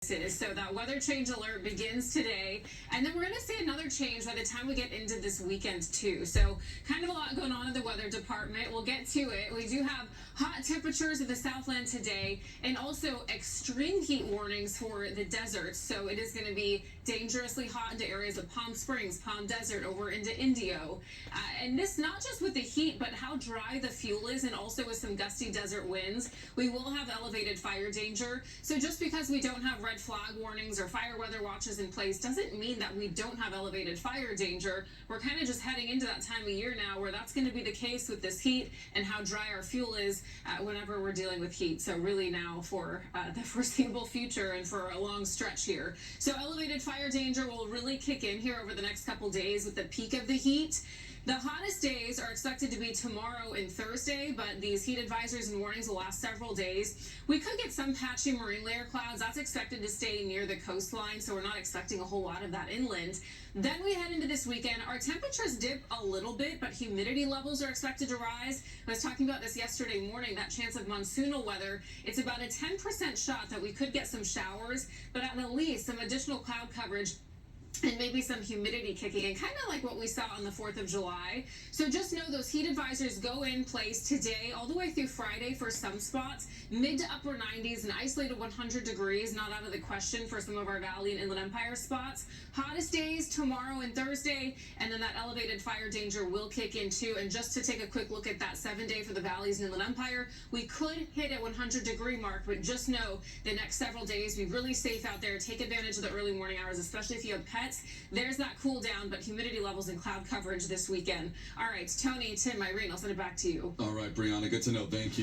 So that weather change alert begins today, and then we're going to see another change by the time we get into this weekend too. So kind of a lot going on in the weather department. We'll get to it. We do have hot temperatures in the Southland today, and also extreme heat warnings for the desert. So it is going to be dangerously hot into areas of Palm Springs, Palm Desert, over into Indio. And this not just with the heat, but how dry the fuel is, and also with some gusty desert winds. We will have elevated fire danger. So just because we don't have red flag warnings or fire weather watches in place doesn't mean that we don't have elevated fire danger. We're kind of just heading into that time of year now where that's going to be the case with this heat and how dry our fuel is whenever we're dealing with heat. So really now for the foreseeable future and for a long stretch here. So elevated fire danger will really kick in here over the next couple days with the peak of the heat. The hottest days are expected to be tomorrow and Thursday, but these heat advisories and warnings will last several days. We could get some patchy marine layer clouds. That's expected to stay near the coastline, so we're not expecting a whole lot of that inland. Then we head into this weekend. Our temperatures dip a little bit, but humidity levels are expected to rise. I was talking about this yesterday morning, that chance of monsoonal weather. It's about a 10% shot that we could get some showers, but at the least some additional cloud coverage and maybe some humidity kicking in, kind of like what we saw on the 4th of July. So just know those heat advisories go in place today all the way through Friday for some spots. Mid to upper 90s and isolated 100 degrees, not out of the question for some of our Valley and Inland Empire spots. Hottest days tomorrow and Thursday, and then that elevated fire danger will kick in too. And just to take a quick look at that 7-day for the Valleys and Inland Empire, we could hit a 100-degree mark, but just know the next several days, be really safe out there. Take advantage of the early morning hours, especially if you have pets. There's that cool down, but humidity levels and cloud coverage this weekend. All right, Tony, Tim, Irene, I'll send it back to you. All right, Brianna, good to know. Thank you.